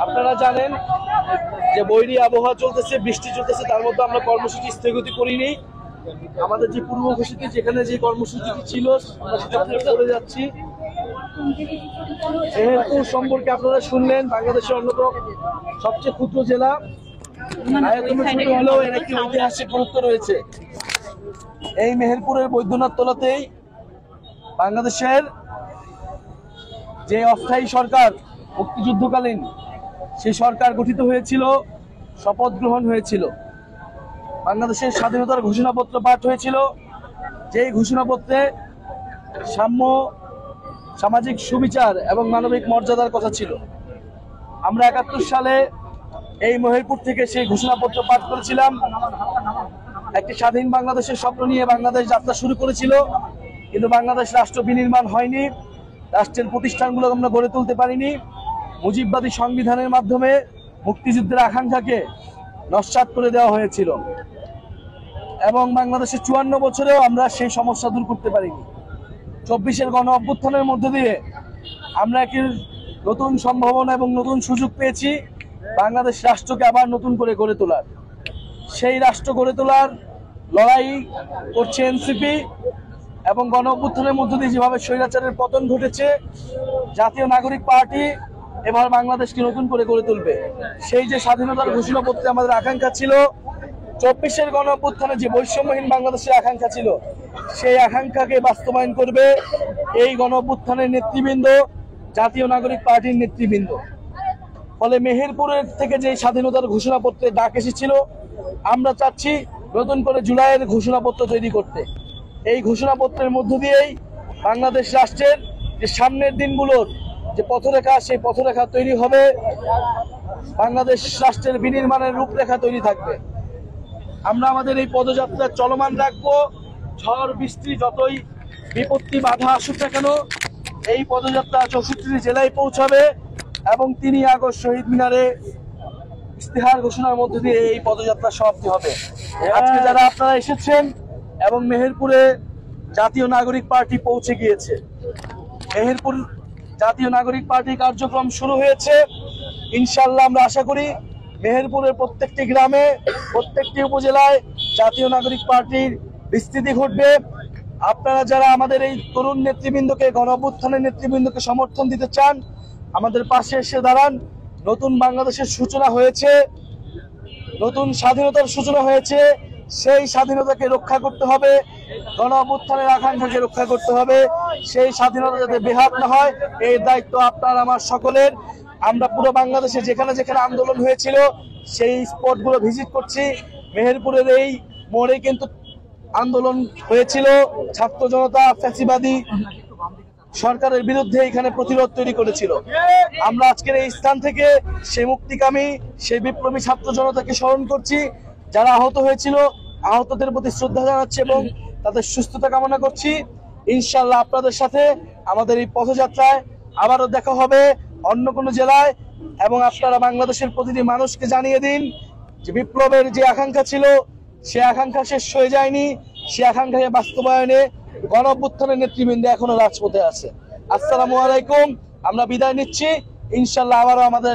আপনারা জানেন যে বৈরী আবহাওয়া চলতেছে, বৃষ্টি চলতেছে, তার মধ্যে আমরা কর্মসূচি স্থগিত করিনি। আমাদের যে পূর্ব ঘোষিত যেখানে যে কর্মসূচিটি ছিল সেটা করে যাচ্ছি। মেহেরপুর সম্পর্কে আপনারা শুনলেন, বাংলাদেশের অন্যতম সবচেয়ে ক্ষুদ্র জেলা, আয়তনে ছোট হলেও এর একটি ঐতিহাসিক গুরুত্ব রয়েছে। এই মেহেরপুরের বৈদ্যনাথ তলাতেই বাংলাদেশের যে অস্থায়ী সরকার মুক্তিযুদ্ধকালীন সেই সরকার গঠিত হয়েছিল, শপথ গ্রহণ হয়েছিল, বাংলাদেশের স্বাধীনতার ঘোষণাপত্র পাঠ হয়েছিল। যেই ঘোষণাপত্রে সাম্য, সামাজিক সুবিচার এবং মানবিক মর্যাদার কথা ছিল। আমরা ৭১ সালে এই মেহেরপুর থেকে সেই ঘোষণাপত্র পাঠ করেছিলাম। একটি স্বাধীন বাংলাদেশের স্বপ্ন নিয়ে বাংলাদেশ যাত্রা শুরু করেছিল, কিন্তু বাংলাদেশ রাষ্ট্র বিনির্মাণ হয়নি, রাষ্ট্রের প্রতিষ্ঠানগুলো আমরা গড়ে তুলতে পারিনি। মুজিববাদী সংবিধানের মাধ্যমে মুক্তিযুদ্ধের আকাঙ্ক্ষাকে নস্যাৎ করে দেওয়া হয়েছিল এবং বাংলাদেশের ৫৪ বছরেও আমরা সেই সমস্যা দূর করতে পারিনি। ২৪-এর গণ অভ্যুত্থানের মধ্য দিয়ে আমরা একটি নতুন সম্ভাবনা এবং নতুন সুযোগ পেয়েছি বাংলাদেশ রাষ্ট্রকে আবার নতুন করে গড়ে তোলার। সেই রাষ্ট্র গড়ে তোলার লড়াই করছে এনসিপি এবং গণ অভ্যুত্থানের মধ্য দিয়ে যেভাবে স্বৈরাচারের পতন ঘটেছে, জাতীয় নাগরিক পার্টি এবার বাংলাদেশকে নতুন করে গড়ে তুলবে। সেই যে স্বাধীনতার ঘোষণাপত্রে আমাদের আকাঙ্ক্ষা ছিল, ২৪-এর গণ অভ্যুত্থানে যে বৈষম্যহীন বাংলাদেশের আকাঙ্ক্ষা ছিল, সেই আকাঙ্ক্ষাকে বাস্তবায়ন করবে এই গণ অভ্যুত্থানের নেতৃবৃন্দ, জাতীয় নাগরিক পার্টির নেতৃবৃন্দ। ফলে মেহেরপুরের থেকে যে স্বাধীনতার ঘোষণাপত্রে ডাক এসেছিল, আমরা চাচ্ছি নতুন করে জুলাইয়ের ঘোষণাপত্র তৈরি করতে। এই ঘোষণাপত্রের মধ্য দিয়েই বাংলাদেশ রাষ্ট্রের যে সামনের দিনগুলোর যে পথরেখা, সেই পথরেখা তৈরি হবে, বাংলাদেশ রাষ্ট্রের বিনির্মাণের রূপরেখা তৈরি থাকবে। আমরা আমাদের এই পদযাত্রা চলমান রাখবো। ঝড় বৃষ্টি যতই বিপত্তি বাধা আসুক না কেন, এই পদযাত্রা ৬৪ জেলায় পৌঁছাবে এবং ৩ আগস্ট শহীদ মিনারে ইস্তেহার ঘোষণার মধ্যে দিয়ে এই পদযাত্রা সমাপ্তি হবে। আজকে যারা আপনারা এসেছেন এবং মেহেরপুরে জাতীয় নাগরিক পার্টি পৌঁছে গিয়েছে, মেহেরপুর জাতীয় নাগরিক পার্টির কার্যক্রম শুরু হয়েছে। ইনশাআল্লাহ আমরা আশা করি মেহেরপুরের প্রত্যেকটি গ্রামে, প্রত্যেকটি উপজেলায় জাতীয় নাগরিক পার্টির বিস্তৃতি ঘটবে। আপনারা যারা আমাদের এই তরুণ নেতৃবৃন্দকে, গণ অভ্যুত্থানের নেতৃবৃন্দকে সমর্থন দিতে চান, আমাদের পাশে এসে দাঁড়ান। নতুন বাংলাদেশের সূচনা হয়েছে, নতুন স্বাধীনতার সূচনা হয়েছে। সেই স্বাধীনতাকে রক্ষা করতে হবে, গণ অভ্যুত্থানের আকাঙ্ক্ষাকে রক্ষা করতে হবে। সেই স্বাধীনতা যাতে বেহাত না হয়, এই দায়িত্ব আপনার আমার সকলের। আমরা পুরো বাংলাদেশে যেখানে যেখানে আন্দোলন হয়েছিল সেই স্পটগুলো ভিজিট করছি। মেহেরপুরের এই মোড়ে কিন্তু আন্দোলন হয়েছিল, ছাত্র জনতা ফ্যাসিবাদী সরকারের বিরুদ্ধে এখানে প্রতিরোধ তৈরি করেছিল। আমরা আজকের এই স্থান থেকে সেই মুক্তিকামী, সেই বিপ্লবী ছাত্র জনতাকে স্মরণ করছি, যারা আহত হয়েছিল, আহতদের প্রতি শ্রদ্ধা জানাচ্ছি এবং তাদের সুস্থতা কামনা করছি। ইনশাআল্লাহ আপনাদের সাথে আমাদের এই পথযাত্রায় আবারও দেখা হবে অন্য কোনো জেলায়। এবং আপনারা বাংলাদেশের প্রতিটি মানুষকে জানিয়ে দিন যে বিপ্লবের যে আকাঙ্ক্ষা ছিল, সে আকাঙ্ক্ষা শেষ হয়ে যায়নি। সে আকাঙ্ক্ষাকে বাস্তবায়নে গণ অভ্যুত্থানের নেতৃবৃন্দ এখনো রাজপথে আছে। আসসালামু আলাইকুম। আমরা বিদায় নিচ্ছি। ইনশাআল্লাহ আবারও আমাদের